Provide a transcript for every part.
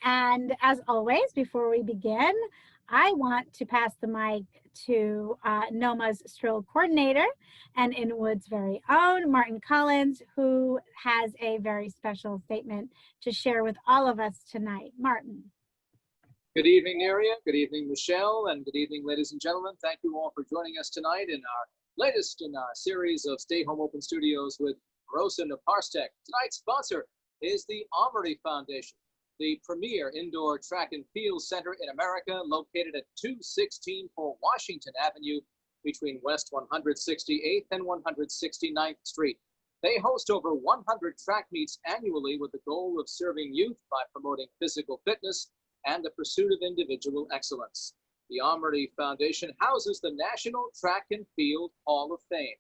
And as always, before we begin, I want to pass the mic to NoMAA's Stroll coordinator and Inwood's very own Martin Collins, who has a very special statement to share with all of us tonight. Martin. Good evening, Neria. Good evening, Michelle. And good evening, ladies and gentlemen. Thank you all for joining us tonight in our latest in our series of Stay Home Open Studios with Rosa Naparstek. Tonight's sponsor is the Armory Foundation, the premier indoor track and field center in America, located at 2164 Washington Avenue between West 168th and 169th Street. They host over 100 track meets annually with the goal of serving youth by promoting physical fitness and the pursuit of individual excellence. The Armory Foundation houses the National Track and Field Hall of Fame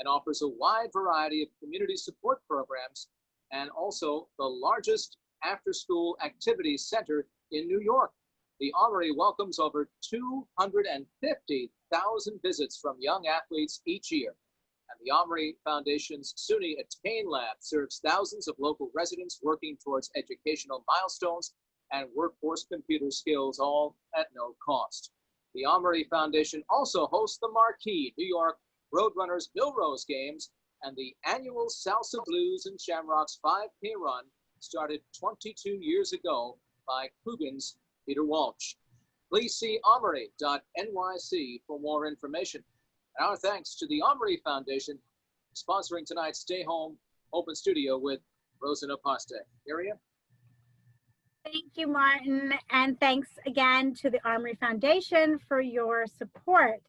and offers a wide variety of community support programs and also the largest after-school activities center in New York. The Armory welcomes over 250,000 visits from young athletes each year. And the Armory Foundation's SUNY Attain Lab serves thousands of local residents working towards educational milestones and workforce computer skills, all at no cost. The Armory Foundation also hosts the marquee New York Roadrunners Millrose Games and the annual Salsa Blues and Shamrocks 5K run, started 22 years ago by Coogan's Peter Walsh. Please see armory.nyc for more information. And our thanks to the Armory Foundation sponsoring tonight's Stay Home Open Studio with Rosa Naparstek. Area. Thank you, Martin, and thanks again to the Armory Foundation for your support.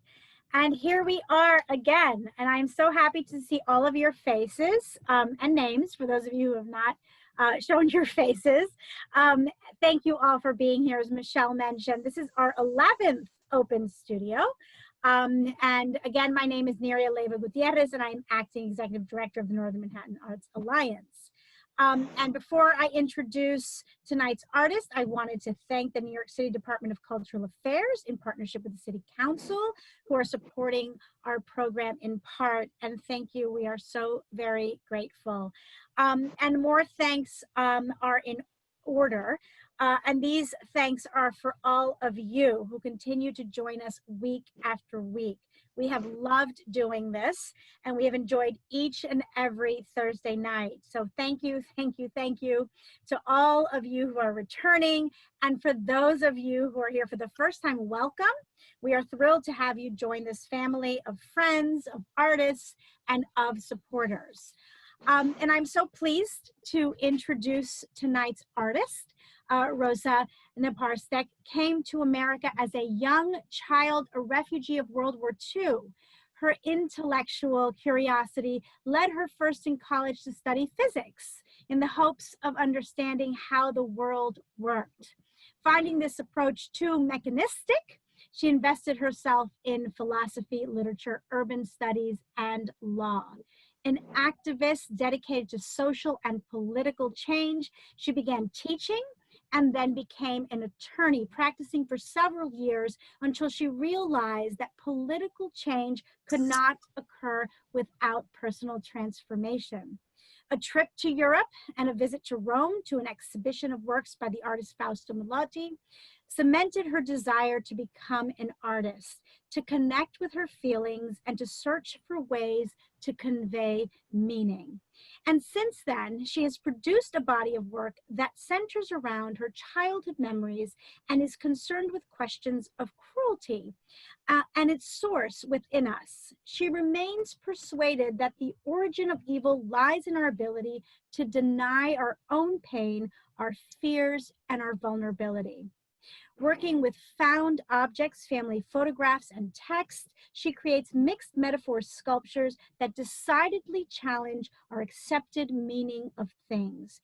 And here we are again, and I'm so happy to see all of your faces and names for those of you who have not shown your faces. Thank you all for being here. As Michelle mentioned, this is our 11th open studio. And again, my name is Neria Leyva Gutierrez, and I'm acting executive director of the Northern Manhattan Arts Alliance. And before I introduce tonight's artist, I wanted to thank the New York City Department of Cultural Affairs in partnership with the City Council, who are supporting our program in part. And thank you, we are so very grateful. And more thanks are in order. And these thanks are for all of you who continue to join us week after week. We have loved doing this, and we have enjoyed each and every Thursday night. So thank you, thank you, thank you to all of you who are returning. And for those of you who are here for the first time, welcome. We are thrilled to have you join this family of friends, of artists, and of supporters. And I'm so pleased to introduce tonight's artist. Rosa Naparstek came to America as a young child, a refugee of World War II. Her intellectual curiosity led her first in college to study physics in the hopes of understanding how the world worked. Finding this approach too mechanistic, she invested herself in philosophy, literature, urban studies, and law. An activist dedicated to social and political change, she began teaching and then became an attorney, practicing for several years until she realized that political change could not occur without personal transformation. A trip to Europe and a visit to Rome to an exhibition of works by the artist Fausto Melotti cemented her desire to become an artist, to connect with her feelings, and to search for ways to convey meaning. And since then, she has produced a body of work that centers around her childhood memories and is concerned with questions of cruelty and its source within us. She remains persuaded that the origin of evil lies in our ability to deny our own pain, our fears, and our vulnerability. Working with found objects, family photographs, and text, she creates mixed metaphor sculptures that decidedly challenge our accepted meaning of things,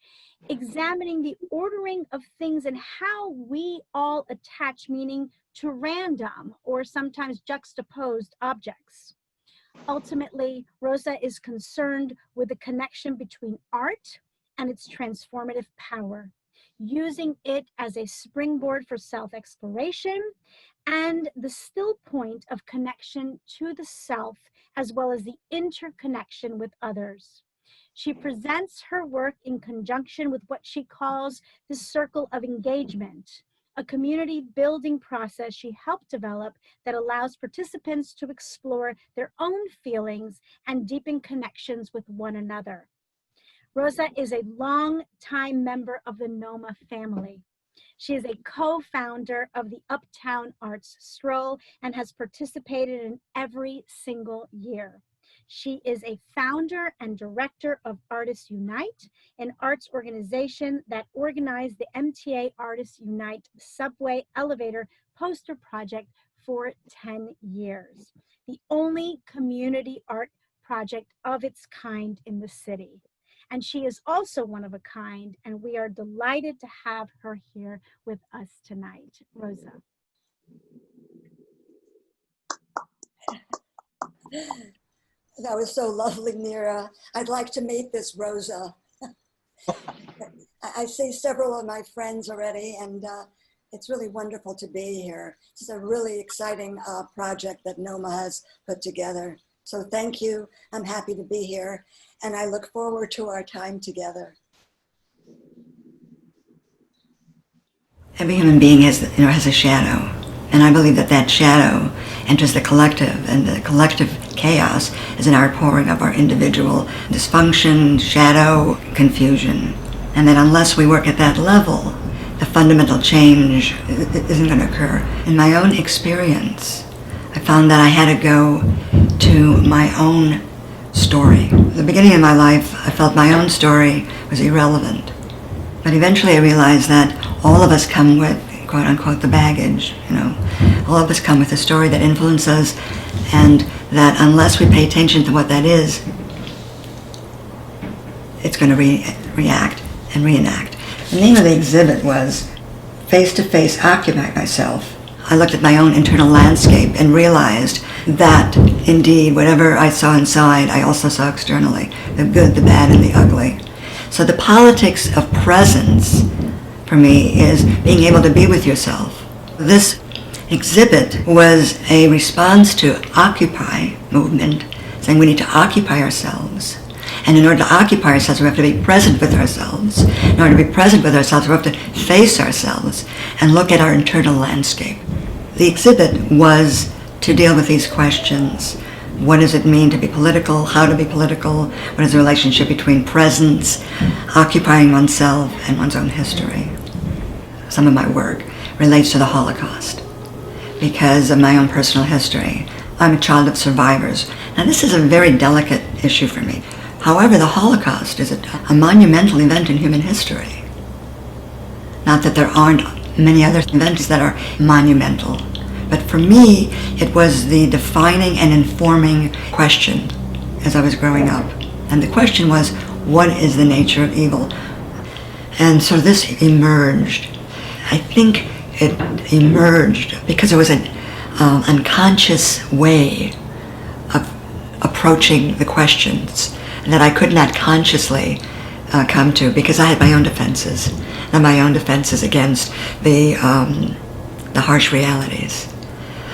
examining the ordering of things and how we all attach meaning to random or sometimes juxtaposed objects. Ultimately, Rosa is concerned with the connection between art and its transformative power, using it as a springboard for self-exploration and the still point of connection to the self, as well as the interconnection with others. She presents her work in conjunction with what she calls the circle of engagement, a community building process she helped develop that allows participants to explore their own feelings and deepen connections with one another. Rosa is a long-time member of the NoMAA family. She is a co-founder of the Uptown Arts Stroll and has participated in every single year. She is a founder and director of Artists Unite, an arts organization that organized the MTA-Artists Unite subway elevator poster project for 10 years, the only community art project of its kind in the city. And she is also one of a kind, and we are delighted to have her here with us tonight. Rosa. That was so lovely, Mira. I'd like to meet this Rosa. I see several of my friends already, and it's really wonderful to be here. It's a really exciting project that NoMAA has put together. So thank you. I'm happy to be here, and I look forward to our time together. Every human being has a shadow, and I believe that that shadow enters the collective, and the collective chaos is an outpouring of our individual dysfunction, shadow, confusion, and that unless we work at that level, the fundamental change isn't going to occur. In my own experience, I found that I had to go to my own story. At the beginning of my life, I felt my own story was irrelevant. But eventually I realized that all of us come with, quote unquote, the baggage, All of us come with a story that influences us, and that unless we pay attention to what that is, it's going to react and reenact. The name of the exhibit was Face to Face, Occupy Myself. I looked at my own internal landscape and realized that, indeed, whatever I saw inside, I also saw externally, the good, the bad, and the ugly. So the politics of presence, for me, is being able to be with yourself. This exhibit was a response to Occupy movement, saying we need to occupy ourselves. And in order to occupy ourselves, we have to be present with ourselves. In order to be present with ourselves, we have to face ourselves and look at our internal landscape. The exhibit was to deal with these questions. What does it mean to be political? How to be political? What is the relationship between presence, occupying oneself, and one's own history? Some of my work relates to the Holocaust because of my own personal history. I'm a child of survivors. Now this is a very delicate issue for me. However, the Holocaust is a monumental event in human history. Not that there aren't many other events that are monumental, but for me, it was the defining and informing question as I was growing up. And the question was, what is the nature of evil? And so this emerged. I think it emerged because it was an unconscious way of approaching the questions that I could not consciously come to, because I had my own defenses, and my own defenses against the harsh realities.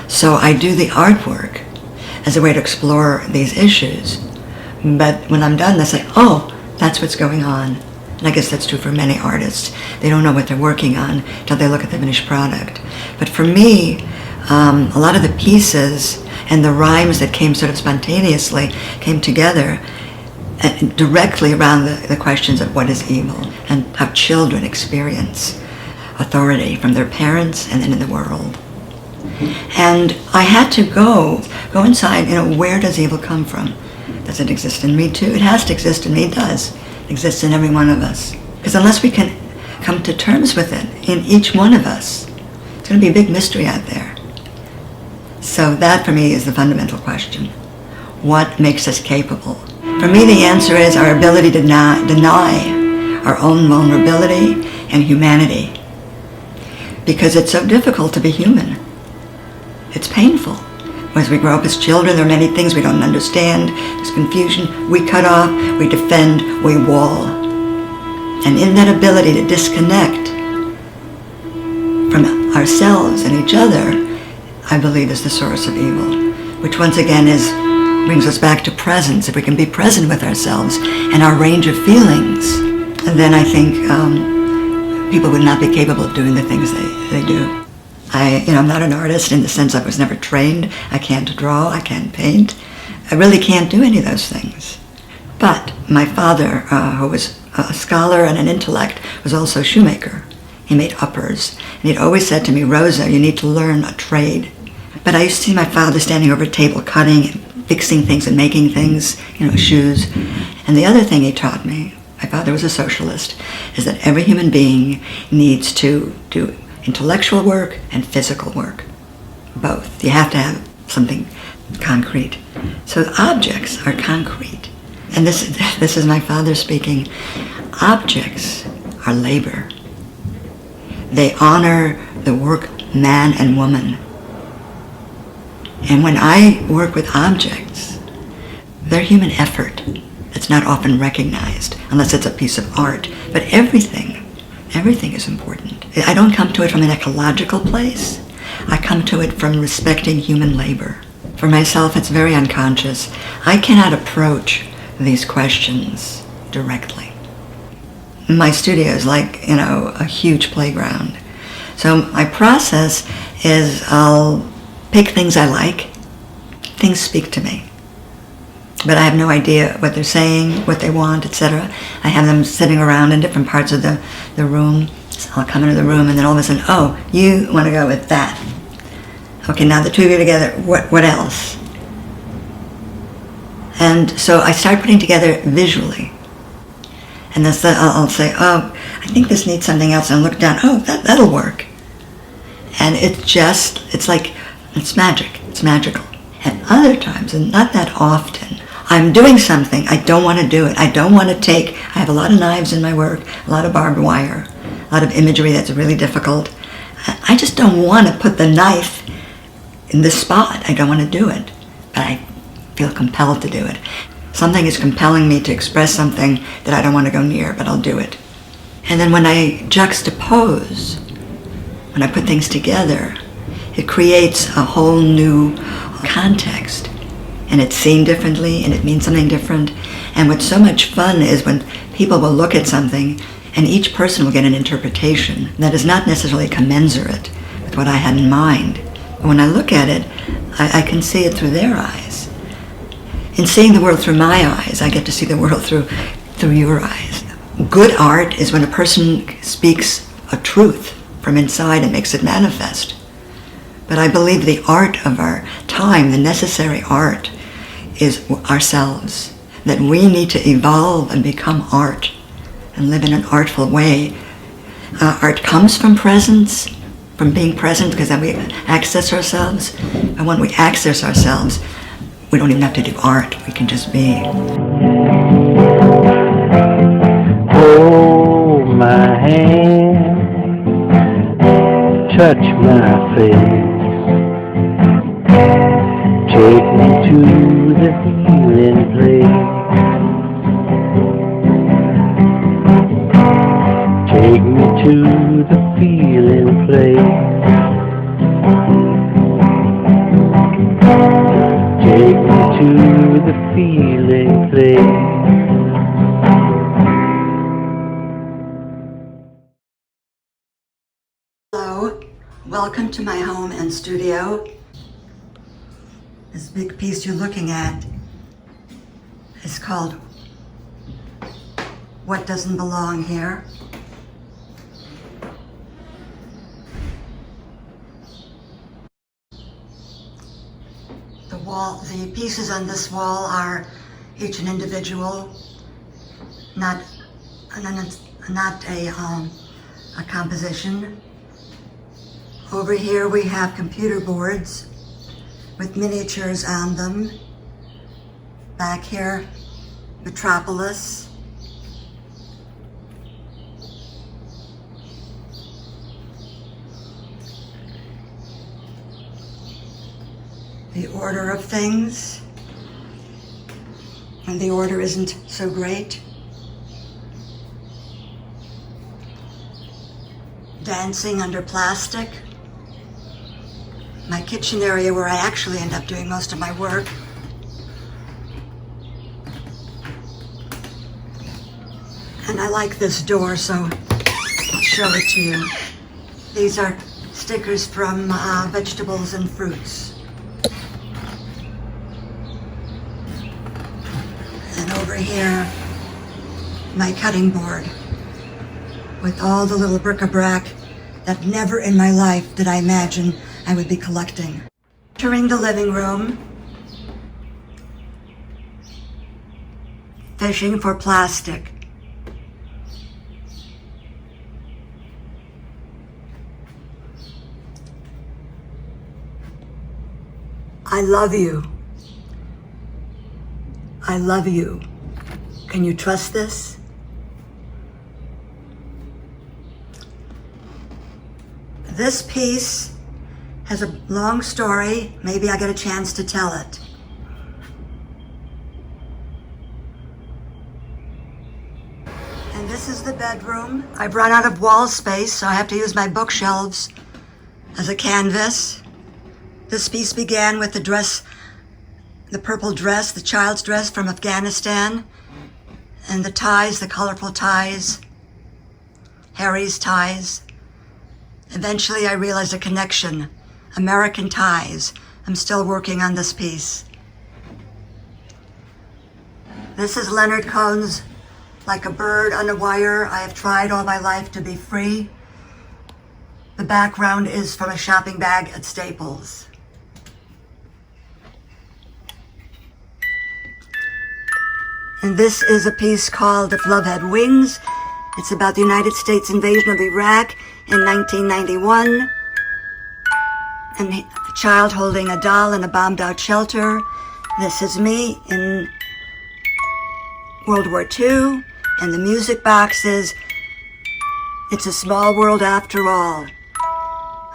So I do the artwork as a way to explore these issues, but when I'm done, they say, oh, that's what's going on. And I guess that's true for many artists. They don't know what they're working on until they look at the finished product. But for me, a lot of the pieces and the rhymes that came sort of spontaneously came together directly around the questions of what is evil and how children experience authority from their parents and then in the world. And I had to go inside, where does evil come from? Does it exist in me too? It has to exist in me, it does. It exists in every one of us. Because unless we can come to terms with it in each one of us, it's going to be a big mystery out there. So that for me is the fundamental question. What makes us capable? For me, the answer is our ability to deny our own vulnerability and humanity. Because it's so difficult to be human. It's painful. As we grow up as children, there are many things we don't understand. There's confusion. We cut off, we defend, we wall. And in that ability to disconnect from ourselves and each other, I believe is the source of evil, which once again is brings us back to presence. If we can be present with ourselves and our range of feelings, then I think people would not be capable of doing the things they do. I'm not an artist in the sense I was never trained. I can't draw, I can't paint. I really can't do any of those things. But my father, who was a scholar and an intellect, was also a shoemaker. He made uppers. And he'd always said to me, Rosa, you need to learn a trade. But I used to see my father standing over a table cutting and fixing things and making things, shoes. And the other thing he taught me, my father was a socialist, is that every human being needs to do intellectual work and physical work. Both. You have to have something concrete. So objects are concrete. And this is my father speaking. Objects are labor. They honor the work man and woman. And when I work with objects, they're human effort. It's not often recognized unless it's a piece of art. But everything is important. I don't come to it from an ecological place. I come to it from respecting human labor. For myself, it's very unconscious. I cannot approach these questions directly. My studio is like, a huge playground. So my process is I'll pick things I like. Things speak to me. But I have no idea what they're saying, what they want, etc. I have them sitting around in different parts of the room. So I'll come into the room and then all of a sudden, oh, you want to go with that. Okay, now the two of you together, what else? And so I start putting together visually. And then I'll say, oh, I think this needs something else. And I'll look down, oh, that'll work. And it's magic. It's magical. And other times, and not that often, I'm doing something, I don't want to do it. I don't want to I have a lot of knives in my work, a lot of barbed wire, a lot of imagery that's really difficult. I just don't want to put the knife in this spot. I don't want to do it. But I feel compelled to do it. Something is compelling me to express something that I don't want to go near, but I'll do it. And then when I juxtapose, when I put things together, it creates a whole new context. And it's seen differently, and it means something different. And what's so much fun is when people will look at something, and each person will get an interpretation that is not necessarily commensurate with what I had in mind. But when I look at it, I can see it through their eyes. In seeing the world through my eyes, I get to see the world through your eyes. Good art is when a person speaks a truth from inside and makes it manifest. But I believe the art of our time, the necessary art, is ourselves. That we need to evolve and become art and live in an artful way. Art comes from presence, from being present, because then we access ourselves. And when we access ourselves, we don't even have to do art, we can just be. Hold my hand, touch my face, take me to the healing place, take me to the feeling place. Take me to the feeling place. Hello, welcome to my home and studio. This big piece you're looking at is called What Doesn't Belong Here. The pieces on this wall are each an individual, not a composition. Over here we have computer boards with miniatures on them. Back here, Metropolis. The order of things, and the order isn't so great. Dancing under plastic. My kitchen area where I actually end up doing most of my work. And I like this door, so I'll show it to you. These are stickers from vegetables and fruits. And over here, my cutting board with all the little bric-a-brac that never in my life did I imagine I would be collecting. Entering the living room, fishing for plastic. I love you. I love you. Can you trust this? This piece has a long story. Maybe I get a chance to tell it. And this is the bedroom. I've run out of wall space, so I have to use my bookshelves as a canvas. This piece began with the dress, the purple dress, the child's dress from Afghanistan, and the ties, the colorful ties, Harry's ties. Eventually I realized a connection, American ties. I'm still working on this piece. This is Leonard Cohen's Like a Bird on a Wire. I have tried all my life to be free. The background is from a shopping bag at Staples. And this is a piece called If Love Had Wings. It's about the United States invasion of Iraq in 1991. And a child holding a doll in a bombed out shelter. This is me in World War II. And the music box is It's a Small World After All.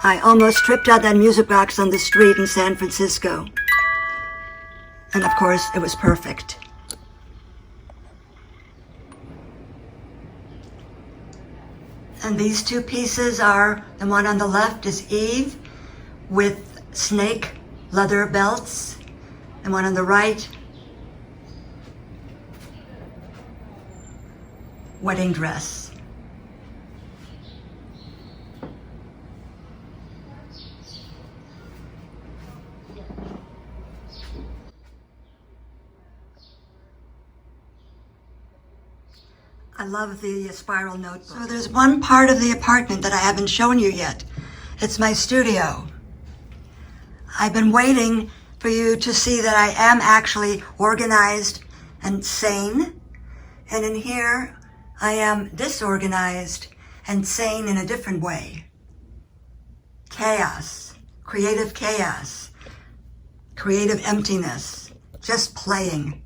I almost tripped out that music box on the street in San Francisco. And of course, it was perfect. And these two pieces are, the one on the left is Eve with snake leather belts, and one on the right, wedding dress. I love the spiral notebook. So there's one part of the apartment that I haven't shown you yet. It's my studio. I've been waiting for you to see that I am actually organized and sane. And in here, I am disorganized and sane in a different way. Chaos, creative emptiness, just playing.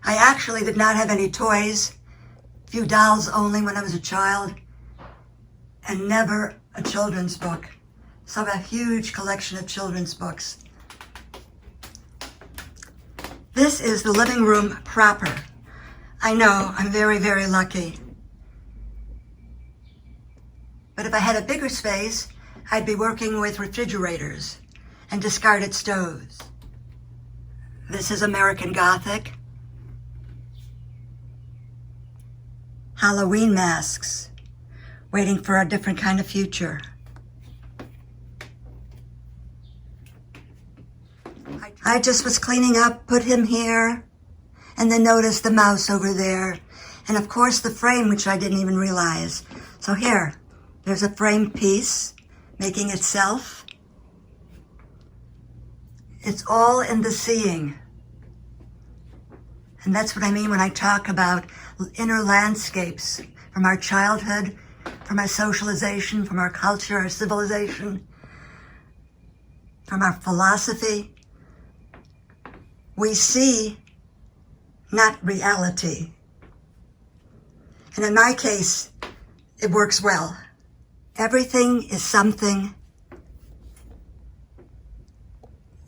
I actually did not have any toys, few dolls only when I was a child, and never a children's book. So I have a huge collection of children's books. This is the living room proper. I know, I'm very, very lucky. But if I had a bigger space, I'd be working with refrigerators and discarded stoves. This is American Gothic. Halloween masks, waiting for a different kind of future. I just was cleaning up, put him here, and then noticed the mouse over there. And of course the frame, which I didn't even realize. So here, there's a framed piece, making itself. It's all in the seeing. And that's what I mean when I talk about inner landscapes from our childhood, from our socialization, from our culture, our civilization, from our philosophy. We see, not reality. And in my case, it works well. Everything is something,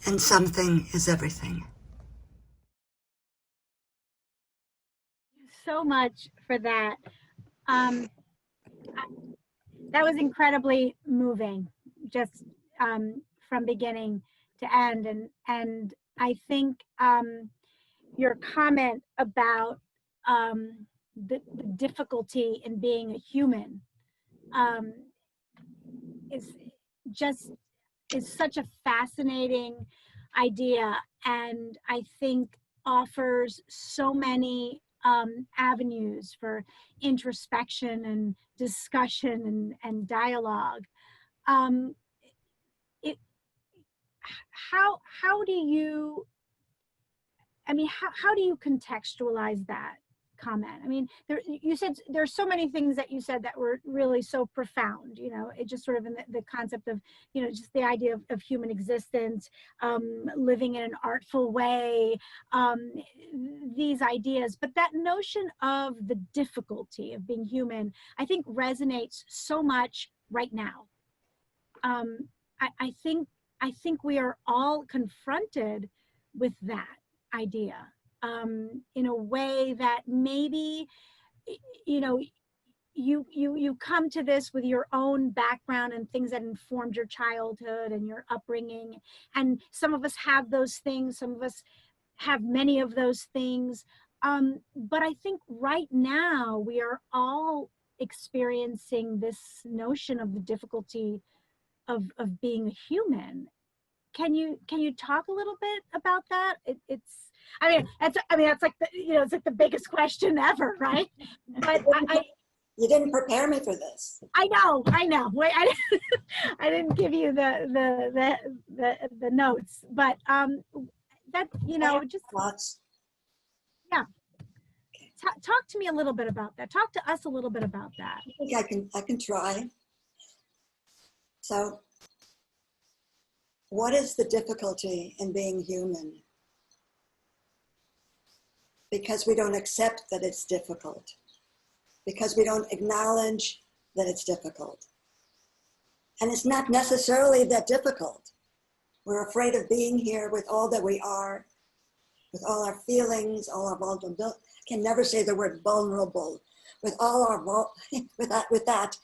and something is everything. So much for that. That was incredibly moving, just from beginning to end. And I think your comment about the difficulty in being a human is such a fascinating idea, and I think offers so many avenues for introspection and discussion and dialogue. It how do you, I mean, how do you contextualize that comment? I mean, you said there's so many things that you said that were really so profound, you know, it just sort of in the concept of, you know, just the idea of human existence, living in an artful way, these ideas, but that notion of the difficulty of being human, I think resonates so much right now. I think we are all confronted with that idea in a way that maybe, you know, you come to this with your own background and things that informed your childhood and your upbringing, and some of us have those things, some of us have many of those things, but I think right now we are all experiencing this notion of the difficulty of being a human. Can you talk a little bit about that? It's that's like the, you know, it's like the biggest question ever, right? But you didn't prepare me for this. I know. Wait, I didn't give you the notes, but that, you know, just Lots. yeah. Talk to me a little bit about that. Talk to us a little bit about that. I think I can try. So, what is the difficulty in being human? Because we don't accept that it's difficult. Because we don't acknowledge that it's difficult. And it's not necessarily that difficult. We're afraid of being here with all that we are, with all our feelings, all our vulnerability. I can never say the word vulnerable. With all our, with that,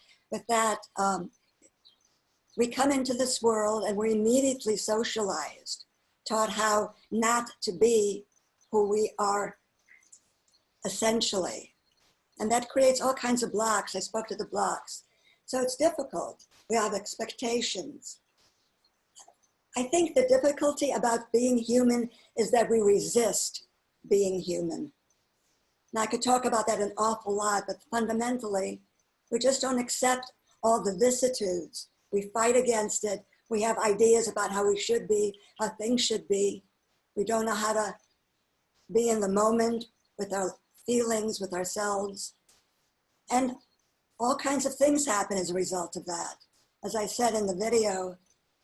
we come into this world and we're immediately socialized, taught how not to be who we are essentially. And that creates all kinds of blocks. I spoke to the blocks. So it's difficult. We have expectations. I think the difficulty about being human is that we resist being human. Now I could talk about that an awful lot, but fundamentally, we just don't accept all the vicissitudes. We fight against it. We have ideas about how we should be, how things should be. We don't know how to be in the moment with our feelings, with ourselves. And all kinds of things happen as a result of that. As I said in the video,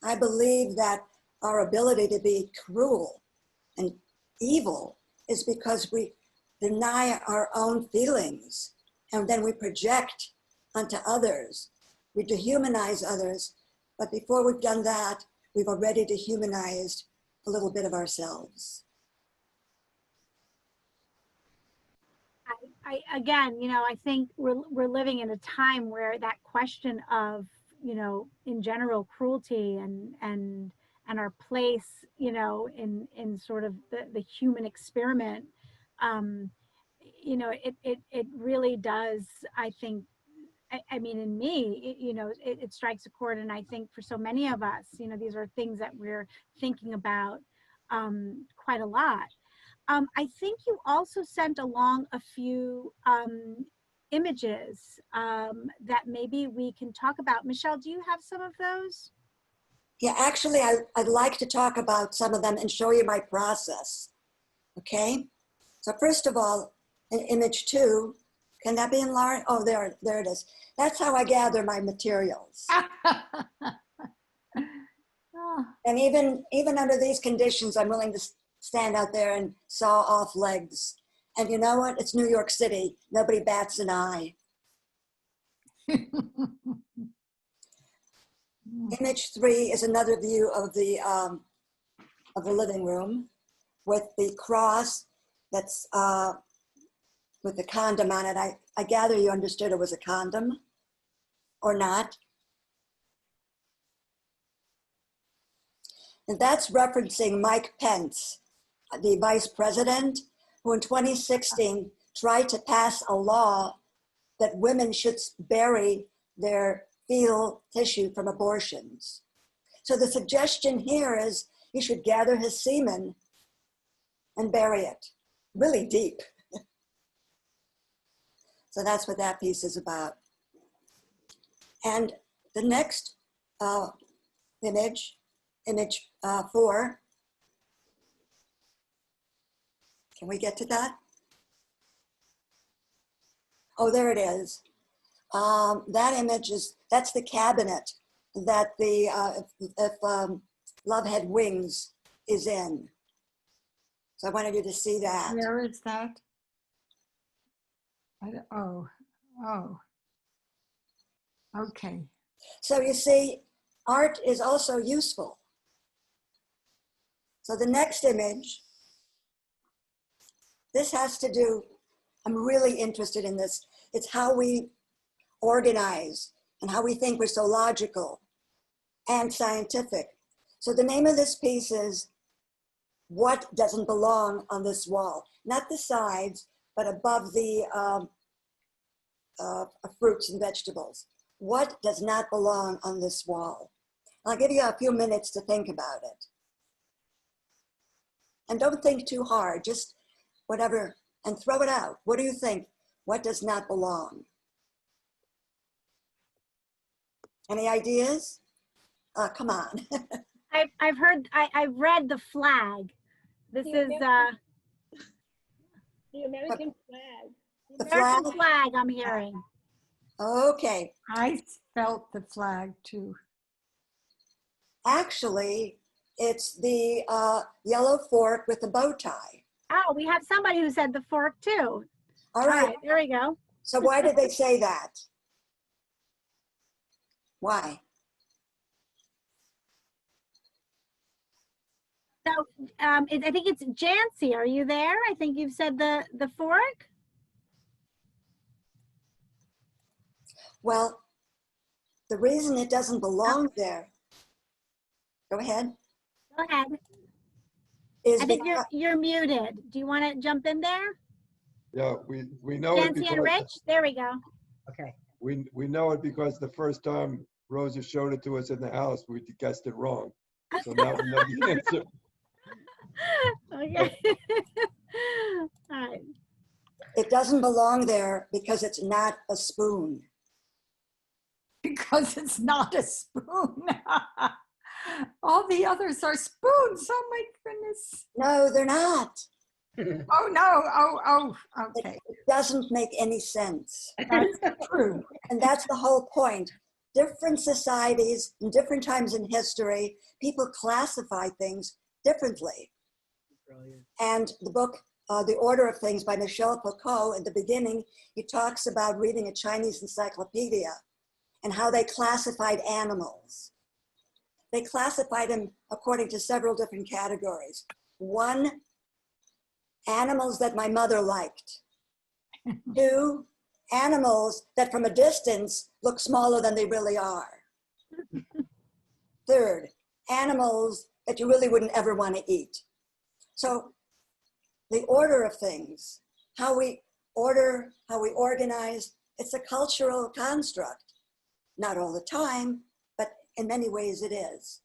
I believe that our ability to be cruel and evil is because we deny our own feelings and then we project onto others. We dehumanize others, but before we've done that, we've already dehumanized a little bit of ourselves. Again, you know, I think we're living in a time where that question of, you know, in general, cruelty and our place, you know, in sort of the human experiment, you know, it really does, I think, I mean, in me, you know, it strikes a chord. And I think for so many of us, you know, these are things that we're thinking about quite a lot. I think you also sent along a few images that maybe we can talk about. Michelle, do you have some of those? Yeah, actually, I'd like to talk about some of them and show you my process, okay? So first of all, in image 2, can that be enlarged? Oh, there it is. That's how I gather my materials. And even under these conditions, I'm willing to stand out there and saw off legs. And you know what? It's New York City. Nobody bats an eye. Image 3 is another view of the living room with the cross that's with the condom on it. I gather you understood it was a condom or not. And that's referencing Mike Pence, the vice president, who in 2016 tried to pass a law that women should bury their fetal tissue from abortions. So the suggestion here is he should gather his semen and bury it really deep. So that's what that piece is about. And the next image 4. Can we get to that? Oh, there it is. That image that's the cabinet that the, if Love Had Wings is in. So I wanted you to see that. Where is that? Oh, okay. So you see, art is also useful. So the next image, this has to do, I'm really interested in this. It's how we organize and how we think we're so logical and scientific. So the name of this piece is What Doesn't Belong on This Wall? Not the sides, but above the fruits and vegetables. What does not belong on this wall? I'll give you a few minutes to think about it. And don't think too hard, just whatever, and throw it out. What do you think? What does not belong? Any ideas? Come on. I've read the flag. This is the American flag. The American flag? flag I'm hearing. Okay. I felt the flag too. Actually, it's the yellow fork with the bow tie. Oh, we have somebody who said the fork too. All right. There we go. So why did they say that? Why? So I think it's Jancy. Are you there? I think you've said the fork. Well, the reason it doesn't belong there, go ahead, Go ahead. is I think because, you're muted. Do you want to jump in there? Yeah, we know it Jancy and because Rich? There we go. Okay. we know it because the first time Rosa showed it to us in the house, we guessed it wrong. So now we know the answer. Okay. All right. it doesn't belong there because it's not a spoon. Because it's not a spoon. All the others are spoons. Oh my goodness. No, they're not. Oh no. Oh, okay. It doesn't make any sense. That's true. And that's the whole point. Different societies, in different times in history, people classify things differently. Brilliant. And the book, The Order of Things by Michel Foucault, at the beginning, he talks about reading a Chinese encyclopedia and how they classified animals. They classified them according to several different categories. 1, animals that my mother liked. 2, animals that from a distance look smaller than they really are. 3rd, animals that you really wouldn't ever want to eat. So the order of things, how we order, how we organize, it's a cultural construct. Not all the time, but in many ways it is.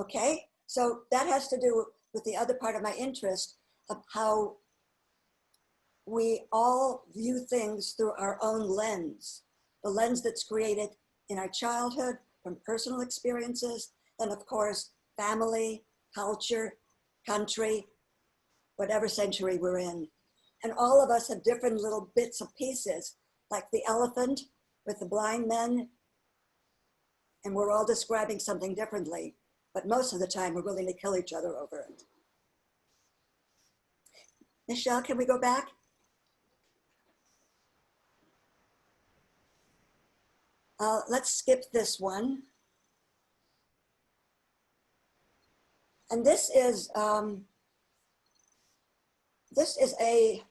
Okay, so that has to do with the other part of my interest of how we all view things through our own lens, the lens that's created in our childhood from personal experiences, and of course, family, culture, country, whatever century we're in. And all of us have different little bits of pieces, like the elephant with the blind men, and we're all describing something differently, but most of the time we're willing to kill each other over it. Michelle, can we go back? Let's skip this one. And this is a,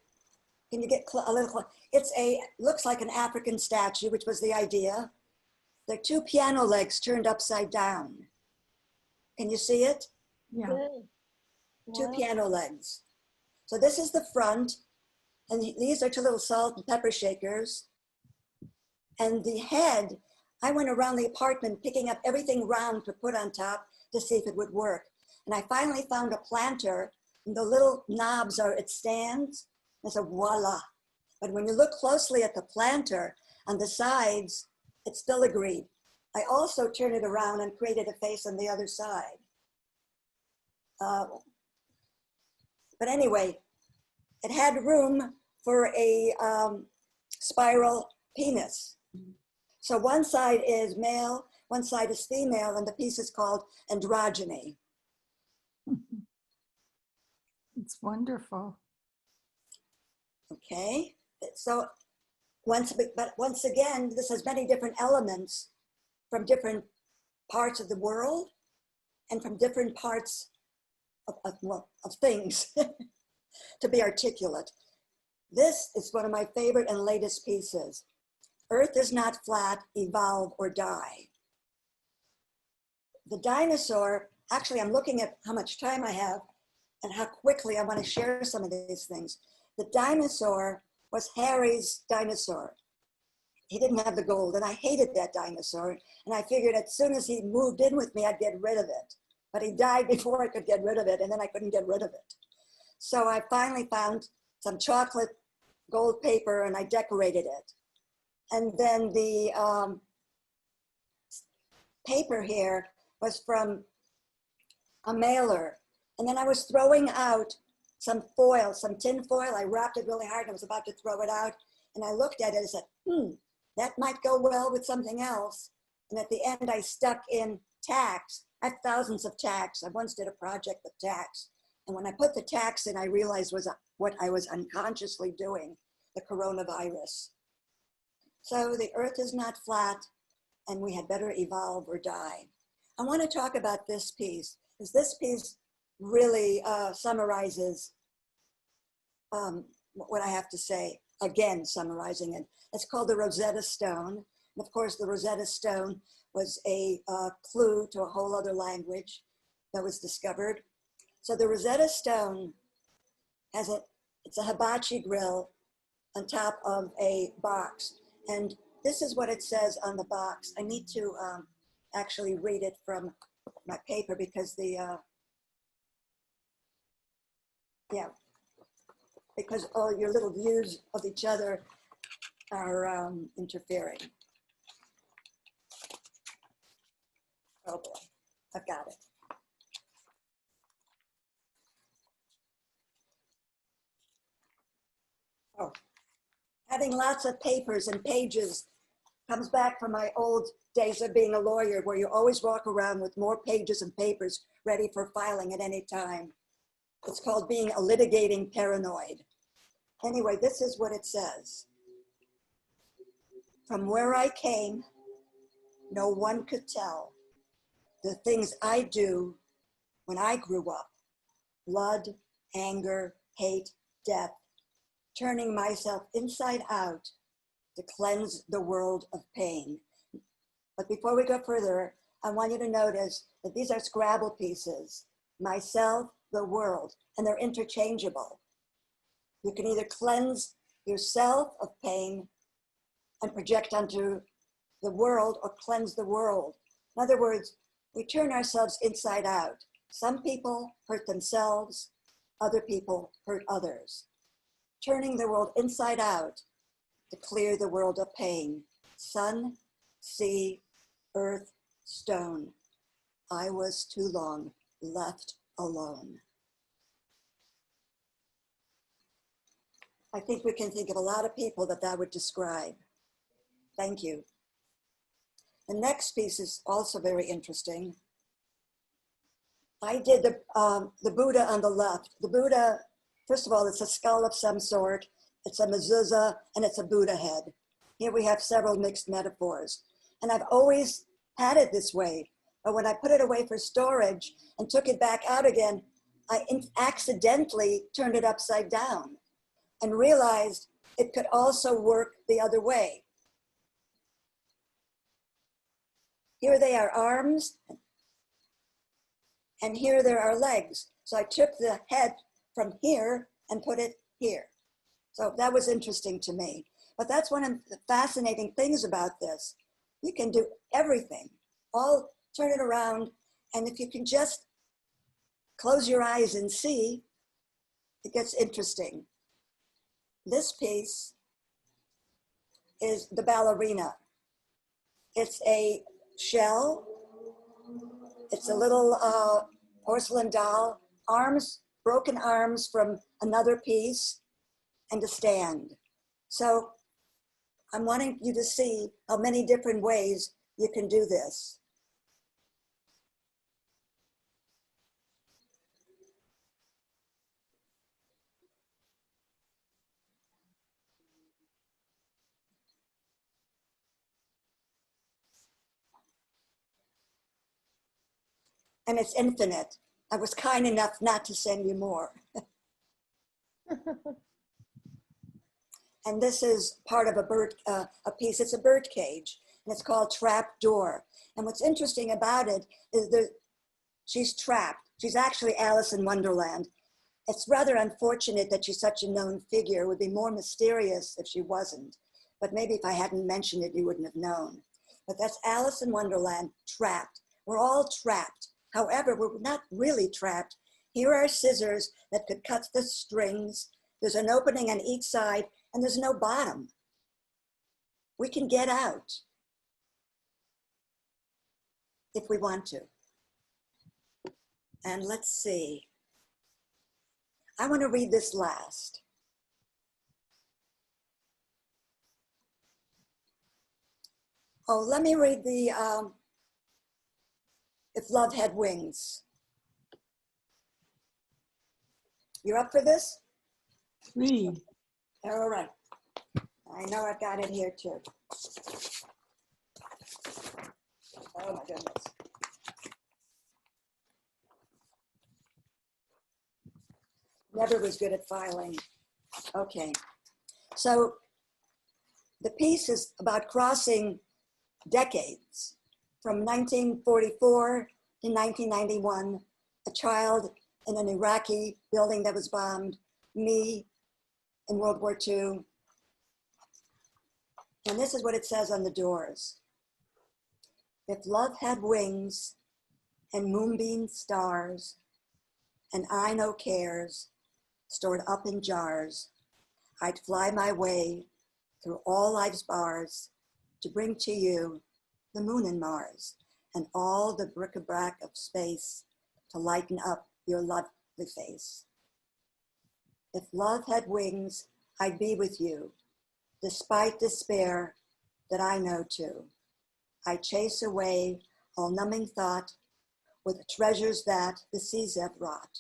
can you get a little close? It's looks like an African statue, which was the idea. There are 2 piano legs turned upside down. Can you see it? Yeah. Good. 2 Wow. piano legs. So this is the front, and these are 2 little salt and pepper shakers. And the head, I went around the apartment picking up everything round to put on top to see if it would work. And I finally found a planter, and the little knobs are its stands. I said, voila. But when you look closely at the planter on the sides, it still agreed. I also turned it around and created a face on the other side. But anyway, it had room for a spiral penis. So one side is male, one side is female, and the piece is called androgyny. It's wonderful. Okay, so once again, this has many different elements from different parts of the world and from different parts of things to be articulate. This is one of my favorite and latest pieces. Earth is not flat, evolve or die. The dinosaur, actually I'm looking at how much time I have and how quickly I want to share some of these things. The dinosaur was Harry's dinosaur. He didn't have the gold, and I hated that dinosaur. And I figured as soon as he moved in with me, I'd get rid of it. But he died before I could get rid of it, and then I couldn't get rid of it. So I finally found some chocolate gold paper, and I decorated it. And then the paper here was from a mailer. And then I was throwing out some foil, some tin foil. I wrapped it really hard. I was about to throw it out. And I looked at it and said, that might go well with something else. And at the end, I stuck in tacks. I have thousands of tacks. I once did a project with tacks. And when I put the tacks in, I realized was what I was unconsciously doing, the coronavirus. So the earth is not flat, and we had better evolve or die. I want to talk about this piece, because this piece really summarizes what I have to say, again, summarizing it. It's called the Rosetta Stone. And of course, the Rosetta Stone was a clue to a whole other language that was discovered. So the Rosetta Stone it's a hibachi grill on top of a box. And this is what it says on the box. I need to actually read it from my paper because because all your little views of each other are interfering. Oh boy, I've got it. Oh, having lots of papers and pages comes back from my old days of being a lawyer, where you always walk around with more pages and papers ready for filing at any time. It's called being a litigating paranoid. Anyway, this is what it says. From where I came, no one could tell the things I do when I grew up. Blood, anger, hate, death, turning myself inside out to cleanse the world of pain. But before we go further, I want you to notice that these are Scrabble pieces. Myself, the world, and they're interchangeable. You can either cleanse yourself of pain and project onto the world, or cleanse the world. In other words, we turn ourselves inside out. Some people hurt themselves, other people hurt others. Turning the world inside out to clear the world of pain. Sun, sea, earth, stone. I was too long left alone. I think we can think of a lot of people that would describe. Thank you. The next piece is also very interesting. I did the Buddha on the left. The Buddha, first of all, it's a skull of some sort. It's a mezuzah, and it's a Buddha head. Here we have several mixed metaphors. And I've always had it this way. But when I put it away for storage and took it back out again, I accidentally turned it upside down and realized it could also work the other way. Here they are arms, and here there are legs. So I took the head from here and put it here. So that was interesting to me. But that's one of the fascinating things about this. You can do everything, all turn it around. And if you can just close your eyes and see, it gets interesting. This piece is the Ballerina. It's a shell. It's a little porcelain doll, arms, broken arms from another piece, and a stand. So I'm wanting you to see how many different ways you can do this. And it's infinite. I was kind enough not to send you more. And this is part of a piece. It's a bird cage, and it's called Trap Door. And what's interesting about it is that she's trapped. She's actually Alice in Wonderland. It's rather unfortunate that she's such a known figure. It would be more mysterious if she wasn't. But maybe if I hadn't mentioned it, you wouldn't have known. But that's Alice in Wonderland, trapped. We're all trapped. However, we're not really trapped. Here are scissors that could cut the strings. There's an opening on each side, and there's no bottom. We can get out if we want to. And let's see. I want to read this last. Oh, let me read the If Love Had Wings. You're up for this? Read. All right. I know I've got it here too. Oh my goodness. Never was good at filing. Okay. So the piece is about crossing decades from 1944 to 1991, a child in an Iraqi building that was bombed, me in World War II. And this is what it says on the doors. If love had wings and moonbeam stars and I no cares stored up in jars, I'd fly my way through all life's bars to bring to you the moon and Mars and all the bric-a-brac of space to lighten up your lovely face. If love had wings, I'd be with you, despite despair that I know too. I chase away all numbing thought with treasures that the seas have wrought,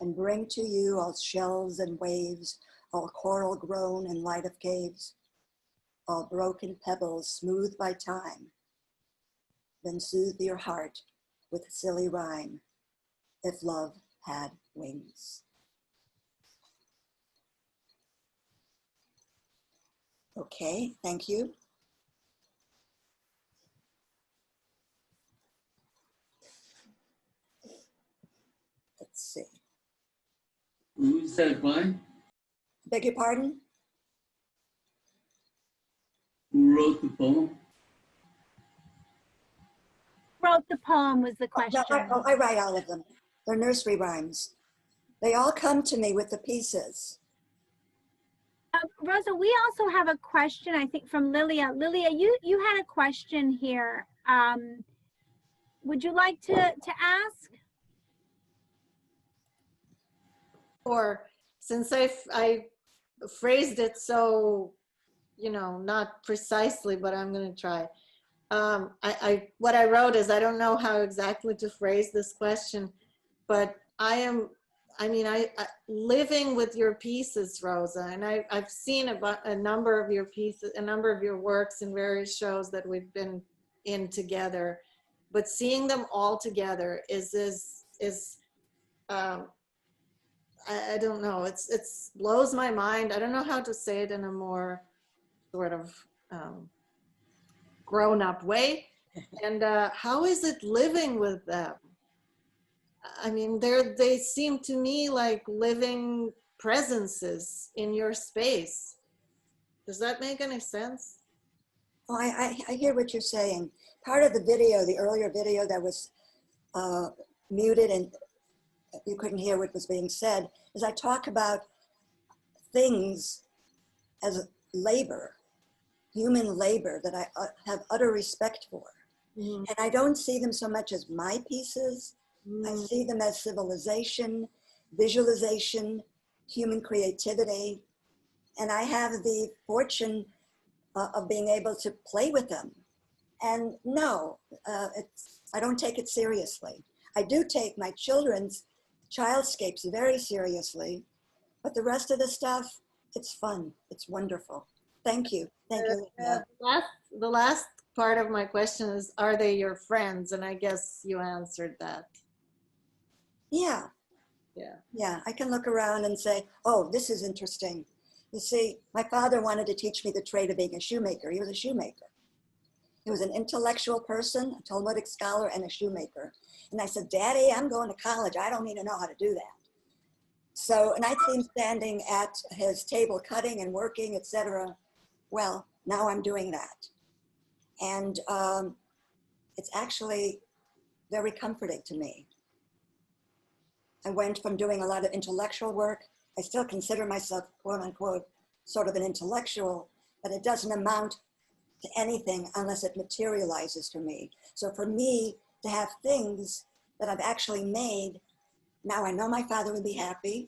and bring to you all shells and waves, all coral grown in light of caves, all broken pebbles smoothed by time, then soothe your heart with silly rhyme, if love had wings. Okay, thank you. Let's see. Who's that by? Beg your pardon? Who wrote the poem? Wrote the poem was the question. No, I write all of them. They're nursery rhymes. They all come to me with the pieces. Rosa, we also have a question, I think, from Lilia. Lilia, you had a question here. Would you like to ask? Or since I phrased it so, you know, not precisely, but I'm going to try. What I wrote is, I don't know how exactly to phrase this question, but I living with your pieces, Rosa, and I've seen a number of your pieces, a number of your works in various shows that we've been in together, but seeing them all together I don't know, it's blows my mind. I don't know how to say it in a more sort of grown-up way. And how is it living with them? I mean, they seem to me like living presences in your space. Does that make any sense? Oh, I hear what you're saying. Part of the video, the earlier video that was muted and you couldn't hear what was being said, is I talk about things as labor, human labor that I have utter respect for. Mm-hmm. And I don't see them so much as my pieces. I see them as civilization, visualization, human creativity. And I have the fortune of being able to play with them. And no, I don't take it seriously. I do take my children's childscapes very seriously, but the rest of the stuff, it's fun. It's wonderful. Thank you. Thank you. The last part of my question is, are they your friends? And I guess you answered that. Yeah. Yeah. Yeah, I can look around and say, oh, this is interesting. You see, my father wanted to teach me the trade of being a shoemaker. He was a shoemaker. He was an intellectual person, a Talmudic scholar, and a shoemaker. And I said, Daddy, I'm going to college. I don't need to know how to do that. So, and I see him standing at his table cutting and working, etc. Well, now I'm doing that. And it's actually very comforting to me. I went from doing a lot of intellectual work. I still consider myself, quote unquote, sort of an intellectual, but it doesn't amount to anything unless it materializes for me. So for me to have things that I've actually made, now I know my father would be happy,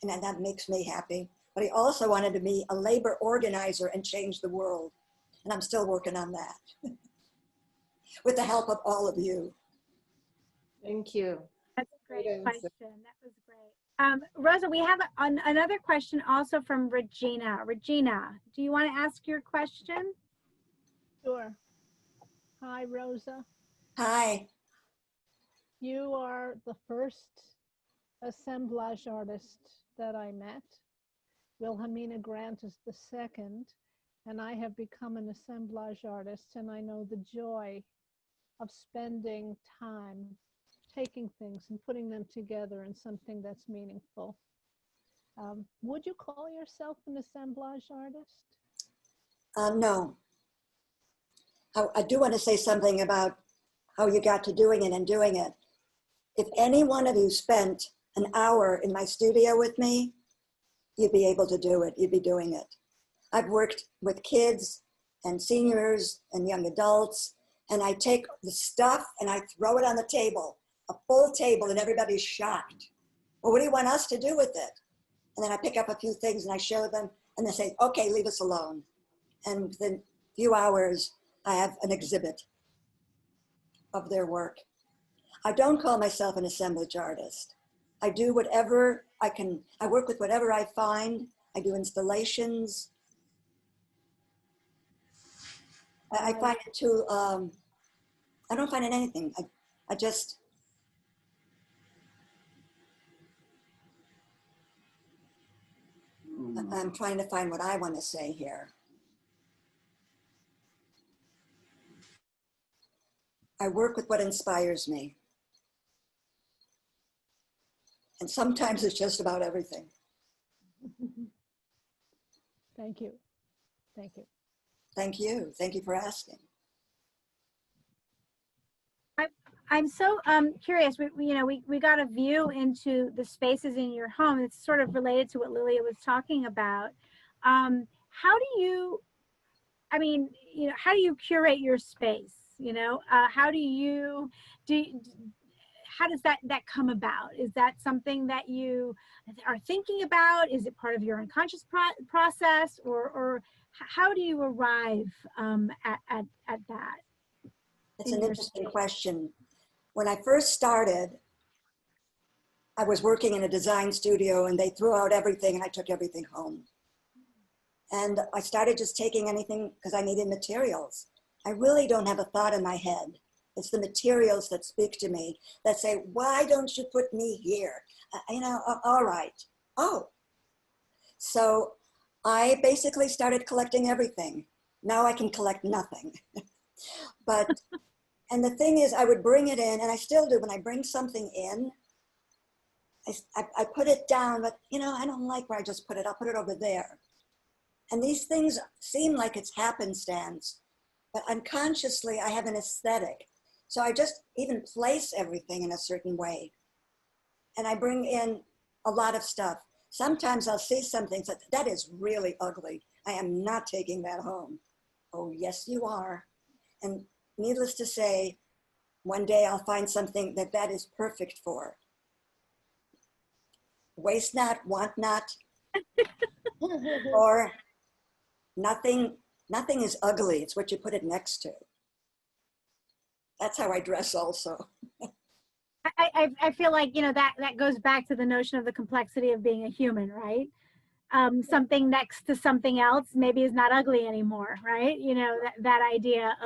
and that makes me happy, but he also wanted to be a labor organizer and change the world. And I'm still working on that with the help of all of you. Thank you. That's a great question. That was great. Rosa, we have another question also from Regina. Regina, do you want to ask your question? Sure. Hi, Rosa. Hi. You are the first assemblage artist that I met. Wilhelmina Grant is the second, and I have become an assemblage artist, and I know the joy of spending time taking things and putting them together in something that's meaningful. Would you call yourself an assemblage artist? No. I do want to say something about how you got to doing it and doing it. If any one of you spent an hour in my studio with me, you'd be able to do it. You'd be doing it. I've worked with kids and seniors and young adults, and I take the stuff and I throw it on the table, a full table, and everybody's shocked. Well, what do you want us to do with it? And then I pick up a few things and I show them, and they say, okay, leave us alone. And within a few hours, I have an exhibit of their work. I don't call myself an assemblage artist. I do whatever I can. I work with whatever I find. I do installations. I find it too, I don't find it anything. I just, I'm trying to find what I want to say here. I work with what inspires me. And sometimes it's just about everything. Thank you. Thank you. Thank you. Thank you for asking. I'm so curious. We got a view into the spaces in your home. It's sort of related to what Lilia was talking about. How do you, how do you curate your space? How does that come about? Is that something that you are thinking about? Is it part of your unconscious process, or how do you arrive at that? It's an interesting question. When I first started, I was working in a design studio and they threw out everything and I took everything home. And I started just taking anything because I needed materials. I really don't have a thought in my head. It's the materials that speak to me, that say, why don't you put me here? All right. Oh. So I basically started collecting everything. Now I can collect nothing. And the thing is, I would bring it in, and I still do, when I bring something in, I put it down, but you know, I don't like where I just put it. I'll put it over there. And these things seem like it's happenstance, but unconsciously I have an aesthetic. So I just even place everything in a certain way. And I bring in a lot of stuff. Sometimes I'll see something that is really ugly. I am not taking that home. Oh, yes, you are. And needless to say, one day I'll find something that is perfect for. Waste not, want not, or nothing is ugly. It's what you put it next to. That's how I dress also. I feel like, you know, that goes back to the notion of the complexity of being a human, right? Something next to something else maybe is not ugly anymore, right? You know, that idea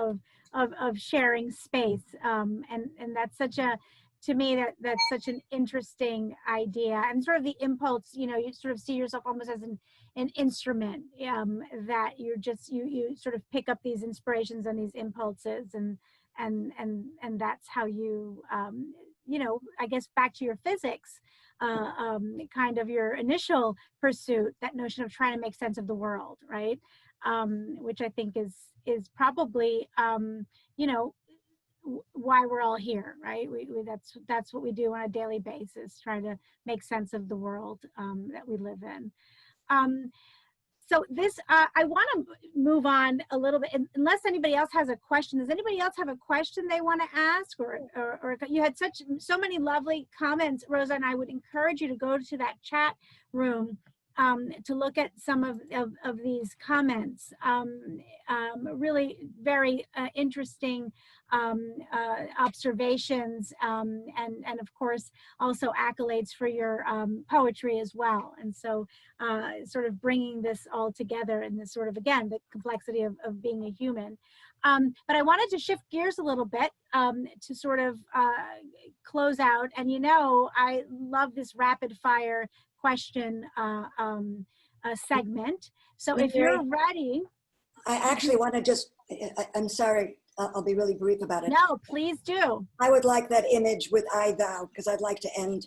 of sharing space. And that's such a, to me, that's such an interesting idea, and sort of the impulse, you know, you sort of see yourself almost as an instrument, that you're just, you sort of pick up these inspirations and these impulses, and that's how you, you know, I guess back to your physics, kind of your initial pursuit, that notion of trying to make sense of the world, right? Which I think is probably, you know, why we're all here, right? That's what we do on a daily basis, try to make sense of the world that we live in. So this, I want to move on a little bit, unless anybody else has a question. Does anybody else have a question they want to ask? Or you had so many lovely comments, Rosa, and I would encourage you to go to that chat room to look at some of these comments. Really very interesting observations, and of course also accolades for your poetry as well. And so sort of bringing this all together in this sort of, again, the complexity of being a human. But I wanted to shift gears a little bit to sort of close out. And you know, I love this rapid fire question segment. So if you're ready. I actually want to just, I'm sorry, I'll be really brief about it. No, please do. I would like that image with I, thou, because I'd like to end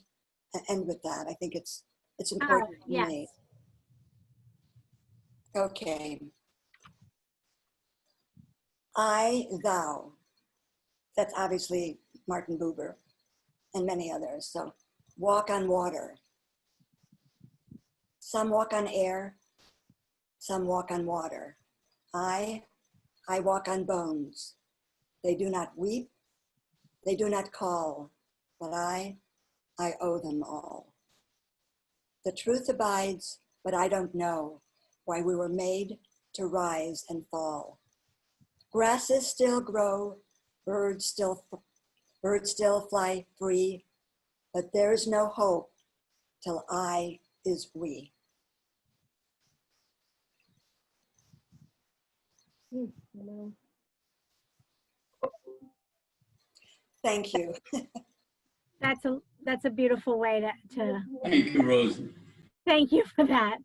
with that. I think it's important to yes. me. Okay. I, thou. That's obviously Martin Buber and many others. So walk on water. Some walk on air, some walk on water. I walk on bones. They do not weep, they do not call, but I owe them all. The truth abides, but I don't know why we were made to rise and fall. Grasses still grow, birds still fly free, but there's no hope till I is we. Thank you. That's a beautiful way to Thank you, Rosa. Thank you for that.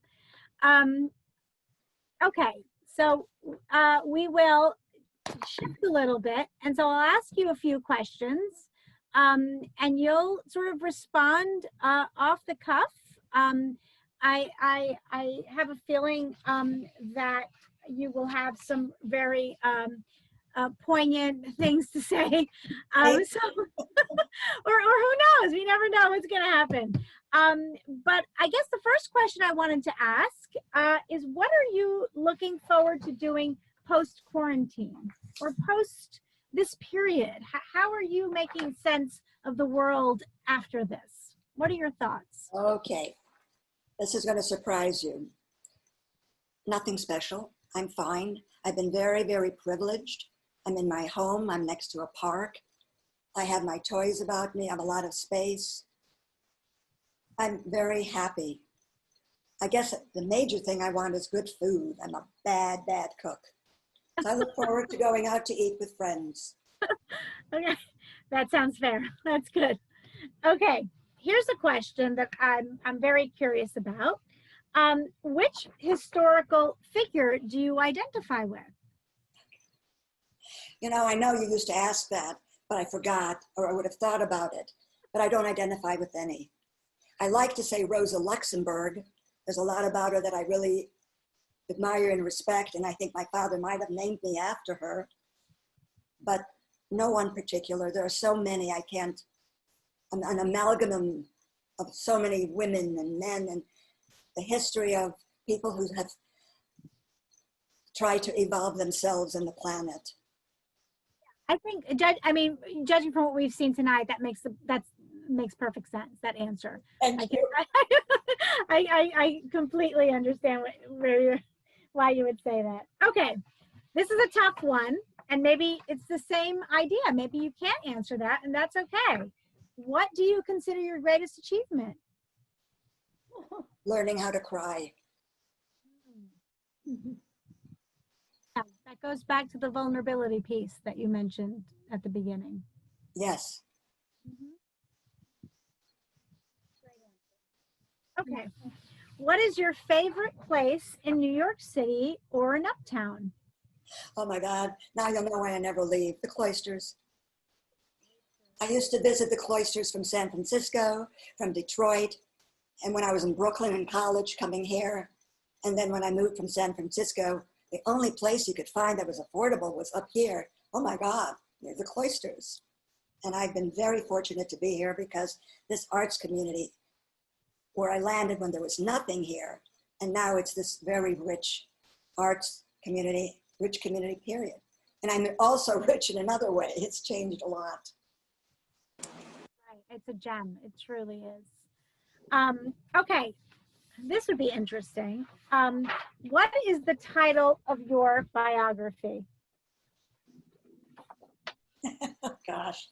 Okay, so we will shift a little bit, and so I'll ask you a few questions, and you'll sort of respond off the cuff. I have a feeling that you will have some very poignant things to say. So, or who knows? We never know what's going to happen. But I guess the first question I wanted to ask is, what are you looking forward to doing post-quarantine or post this period? How are you making sense of the world after this? What are your thoughts? Okay, this is going to surprise you. Nothing special. I'm fine. I've been very, very privileged. I'm in my home. I'm next to a park. I have my toys about me. I have a lot of space. I'm very happy. I guess the major thing I want is good food. I'm a bad cook. So I look forward to going out to eat with friends. Okay, that sounds fair. That's good. Okay, here's a question that I'm very curious about. Which historical figure do you identify with? You know, I know you used to ask that, but I forgot, or I would have thought about it, but I don't identify with any. I like to say Rosa Luxemburg. There's a lot about her that I really admire and respect, and I think my father might have named me after her, but no one particular. There are so many, I can't, an amalgam of so many women and men, and the history of people who have tried to evolve themselves and the planet. I think, judging from what we've seen tonight, that makes perfect sense, that answer. Thank you. I completely understand why you would say that. Okay, this is a tough one, and maybe it's the same idea. Maybe you can't answer that, and that's okay. What do you consider your greatest achievement? Learning how to cry. Yeah, that goes back to the vulnerability piece that you mentioned at the beginning. Yes. Okay. What is your favorite place in New York City or in Uptown? Oh my God, now you'll know why I never leave. The cloisters. I used to visit the cloisters from San Francisco, from Detroit, and when I was in Brooklyn in college, coming here. And then when I moved from San Francisco, the only place you could find that was affordable was up here. Oh my God, near the cloisters. And I've been very fortunate to be here because this arts community, where I landed when there was nothing here, and now it's this very rich arts community, rich community, period. And I'm also rich in another way. It's changed a lot. Right, it's a gem. It truly is. Okay, this would be interesting. What is the title of your biography? Oh gosh.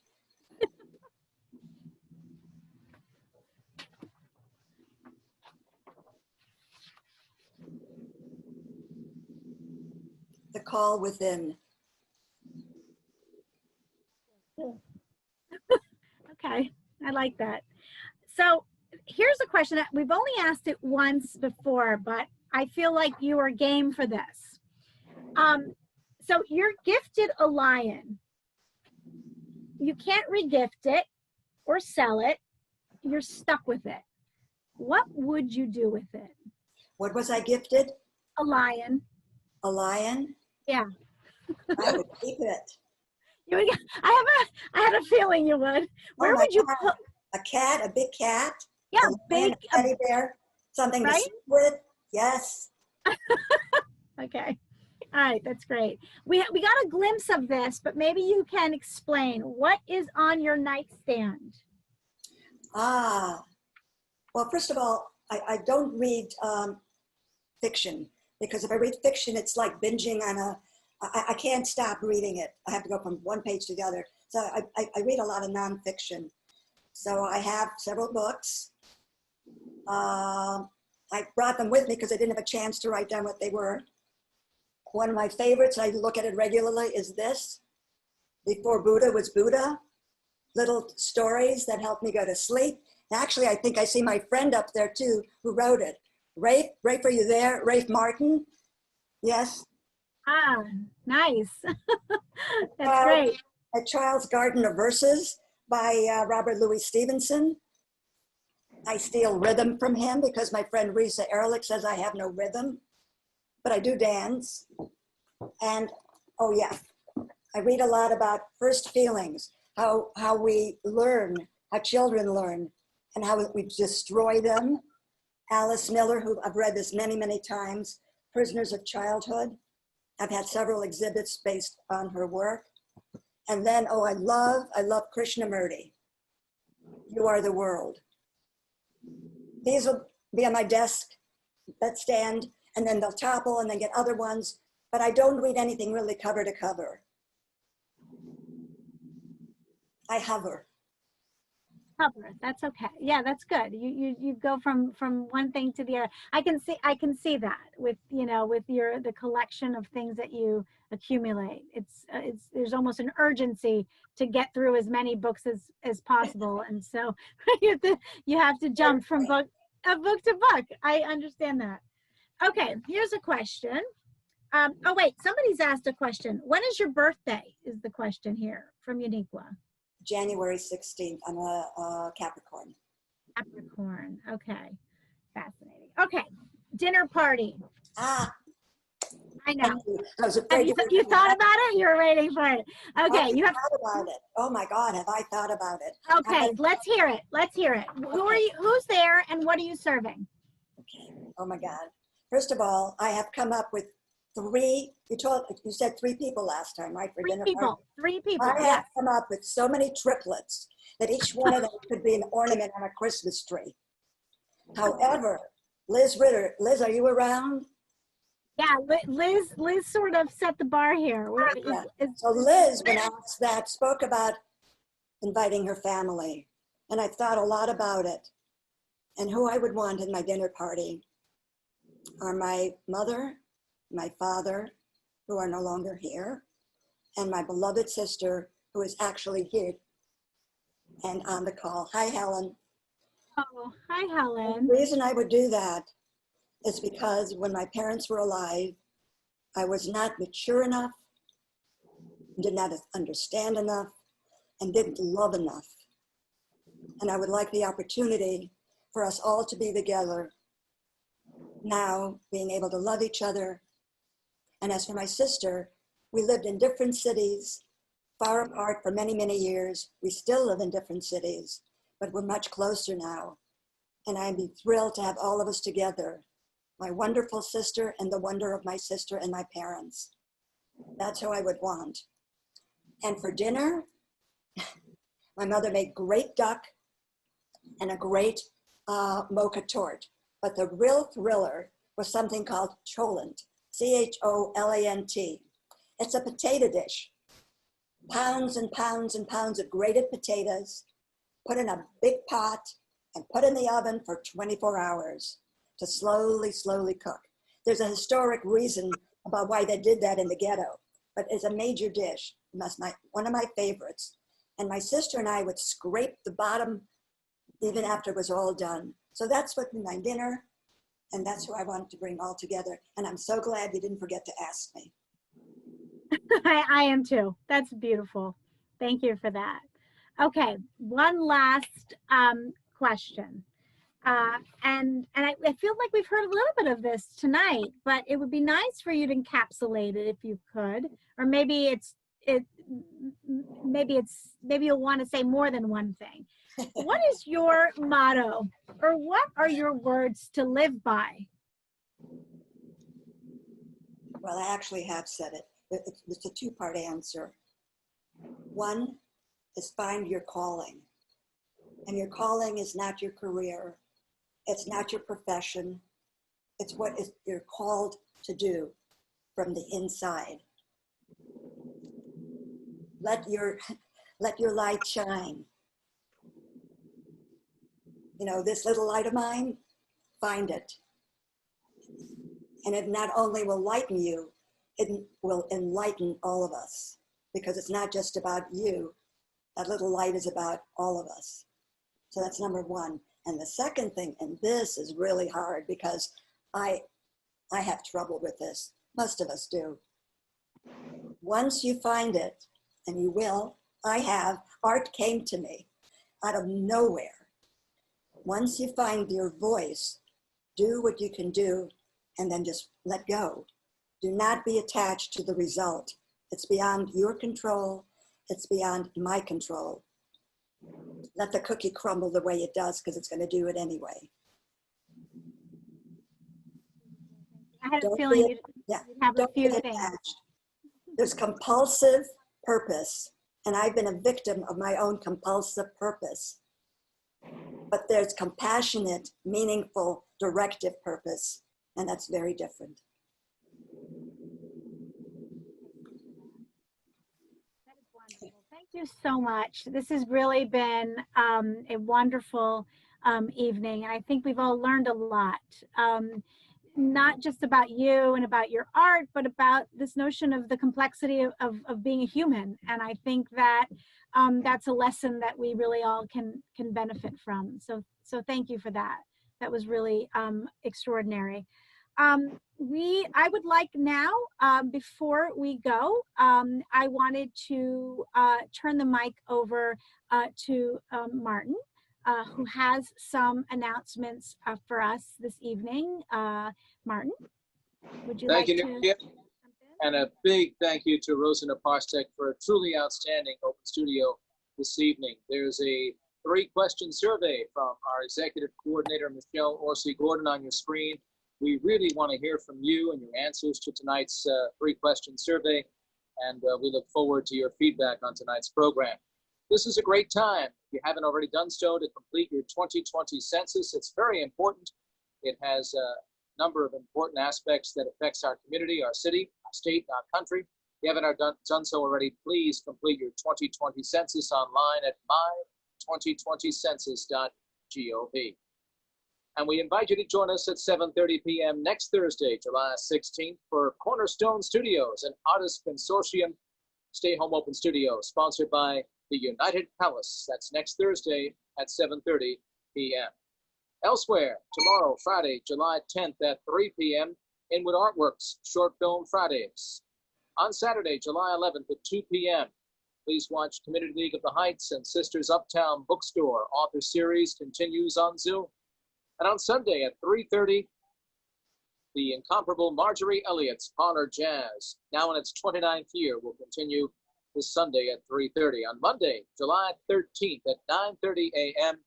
The Call Within. Okay, I like that. So here's a question that we've only asked it once before, but I feel like you are game for this. So you're gifted a lion. You can't regift it or sell it. You're stuck with it. What would you do with it? What was I gifted? A lion. A lion? Yeah. I would keep it. You would, I had a feeling you would. Where would you put a cat? A big cat? Yeah, a lion, a teddy bear, something right? to sleep with. Yes. Okay. All right, that's great. We got a glimpse of this, but maybe you can explain what is on your nightstand. Well, first of all, I don't read fiction, because if I read fiction, it's like binging on I can't stop reading it. I have to go from one page to the other. So I read a lot of nonfiction. So I have several books. I brought them with me because I didn't have a chance to write down what they were. One of my favorites, I look at it regularly, is this. Before Buddha was Buddha. Little stories that help me go to sleep. Actually, I think I see my friend up there too, who wrote it. Rafe, are you there? Rafe Martin? Yes. Ah, nice. That's great. A Child's Garden of Verses by Robert Louis Stevenson. I steal rhythm from him because my friend Risa Ehrlich says I have no rhythm, but I do dance. And, oh yeah, I read a lot about first feelings, how we learn, how children learn, and how we destroy them. Alice Miller, who I've read this many, many times, Prisoners of Childhood. I've had several exhibits based on her work. And then, oh, I love Krishnamurti. You Are the World. These will be on my desk, that stand, and then they'll topple and then get other ones, but I don't read anything really cover to cover. I hover. Hover, that's okay. Yeah, that's good. You go from one thing to the other. I can see that with, you know, with the collection of things that you accumulate. There's almost an urgency to get through as many books as possible, and so you have to jump from book to book. I understand that. Okay, here's a question. Oh wait, somebody's asked a question. When is your birthday? Is the question here from Uniqua. January 16th. I'm a Capricorn. Capricorn. Okay. Fascinating. Okay. Dinner party. Ah, I know. thank you. I was Have afraid you, you were you gonna thought about it? You were waiting for it. Okay. I You have, thought about it. Oh my God, have I thought about it? okay. Let's hear it. Let's hear it. Who are you? Who's there and what are you serving? Okay. Oh my God. First of all, I have come up with three. You said three people last time, right? For Three dinner people. party. Three people. I Yes. have come up with so many triplets that each one of them could be an ornament on a Christmas tree. However, Liz Ritter, Liz, are you around? Yeah. Liz sort of set the bar here. Yeah. So Liz, when asked that, spoke about inviting her family. And I thought a lot about it. And who I would want in my dinner party are my mother, my father, who are no longer here, and my beloved sister, who is actually here and on the call. Hi, Helen. Oh, hi, Helen. The reason I would do that is because when my parents were alive, I was not mature enough, did not understand enough, and didn't love enough. And I would like the opportunity for us all to be together now, being able to love each other. And as for my sister, we lived in different cities, far apart for many, many years. We still live in different cities, but we're much closer now. And I'd be thrilled to have all of us together, my wonderful sister and the wonder of my sister and my parents. That's who I would want. And for dinner, my mother made great duck and a great mocha tort. But the real thriller was something called Cholent, Cholent. It's a potato dish. Pounds and pounds and pounds of grated potatoes, put in a big pot and put in the oven for 24 hours to slowly, slowly cook. There's a historic reason about why they did that in the ghetto, but it's a major dish. That's one of my favorites. And my sister and I would scrape the bottom even after it was all done. So that's what my dinner, and that's who I wanted to bring all together. And I'm so glad you didn't forget to ask me. I am too. That's beautiful. Thank you for that. Okay, one last question. And I feel like we've heard a little bit of this tonight, but it would be nice for you to encapsulate it if you could, or maybe maybe you'll want to say more than one thing. What is your motto, or what are your words to live by? Well, I actually have said it. It's a two-part answer. One is find your calling. And your calling is not your career. It's not your profession. It's what you're called to do from the inside. Let your light shine. You know, this little light of mine, find it. And it not only will lighten you, it will enlighten all of us, because it's not just about you. That little light is about all of us. So that's number one. And the second thing, and this is really hard because I have trouble with this. Most of us do. Once you find it, and you will, art came to me out of nowhere. Once you find your voice, do what you can do, and then just let go. Do not be attached to the result. It's beyond your control. It's beyond my control. Let the cookie crumble the way it does, because it's going to do it anyway. I had a feeling you'd have a few things. There's compulsive purpose, and I've been a victim of my own compulsive purpose. But there's compassionate, meaningful, directive purpose, and that's very different. That is wonderful. Thank you so much. This has really been a wonderful evening, and I think we've all learned a lot. Not just about you and about your art, but about this notion of the complexity of being a human. And I think that that's a lesson that we really all can benefit from. So thank you for that. That was really extraordinary. I would like now, before we go, I wanted to turn the mic over to Martin. who has some announcements for us this evening. Martin, would you Thank like you, to? Nuria. And a big thank you to Rosa Naparstek for a truly outstanding open studio this evening. There's a 3-question survey from our executive coordinator, Michelle Orsi-Gordon, on your screen. We really want to hear from you and your answers to tonight's 3-question survey, and we look forward to your feedback on tonight's program. This is a great time, if you haven't already done so, to complete your 2020 census. It's very important. It has a number of important aspects that affects our community, our city, our state, our country. If you haven't done so already, please complete your 2020 census online at my2020census.gov. And we invite you to join us at 7:30 p.m. next Thursday, July 16th, for Cornerstone Studios, an artist consortium, Stay Home Open Studios, sponsored by the United Palace. That's next Thursday at 7:30 p.m. Elsewhere, tomorrow, Friday, July 10th at 3 p.m., Inwood Artworks, Short Film Fridays. On Saturday, July 11th at 2 p.m., please watch Community League of the Heights and Sisters Uptown Bookstore. Author series continues on Zoom. And on Sunday at 3:30, the incomparable Marjorie Elliott's Parlor Jazz, now in its 29th year, will continue this Sunday at 3:30. On Monday, July 13th at 9:30 a.m.,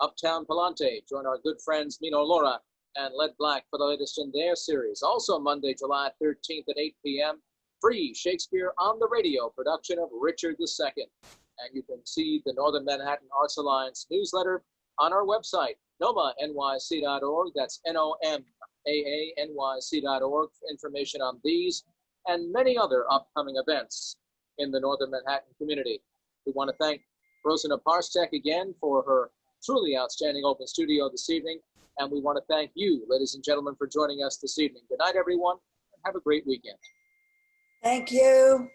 Uptown Palante. Join our good friends Mino Laura and Led Black for the latest in their series. Also Monday, July 13th at 8 p.m., free Shakespeare on the Radio production of Richard II. And you can see the Northern Manhattan Arts Alliance newsletter on our website, NoMAANYC.org. That's NOMAANYC.org for information on these and many other upcoming events in the Northern Manhattan community. We want to thank Rosa Naparstek again for her truly outstanding open studio this evening. And we want to thank you, ladies and gentlemen, for joining us this evening. Good night, everyone, and have a great weekend. Thank you.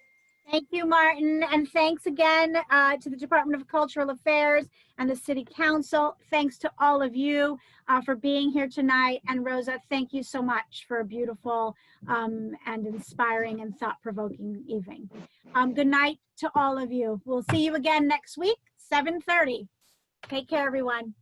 Thank you, Martin. And thanks again to the Department of Cultural Affairs and the City Council. Thanks to all of you for being here tonight. And Rosa, thank you so much for a beautiful and inspiring and thought-provoking evening. Good night to all of you. We'll see you again next week, 7:30. Take care, everyone.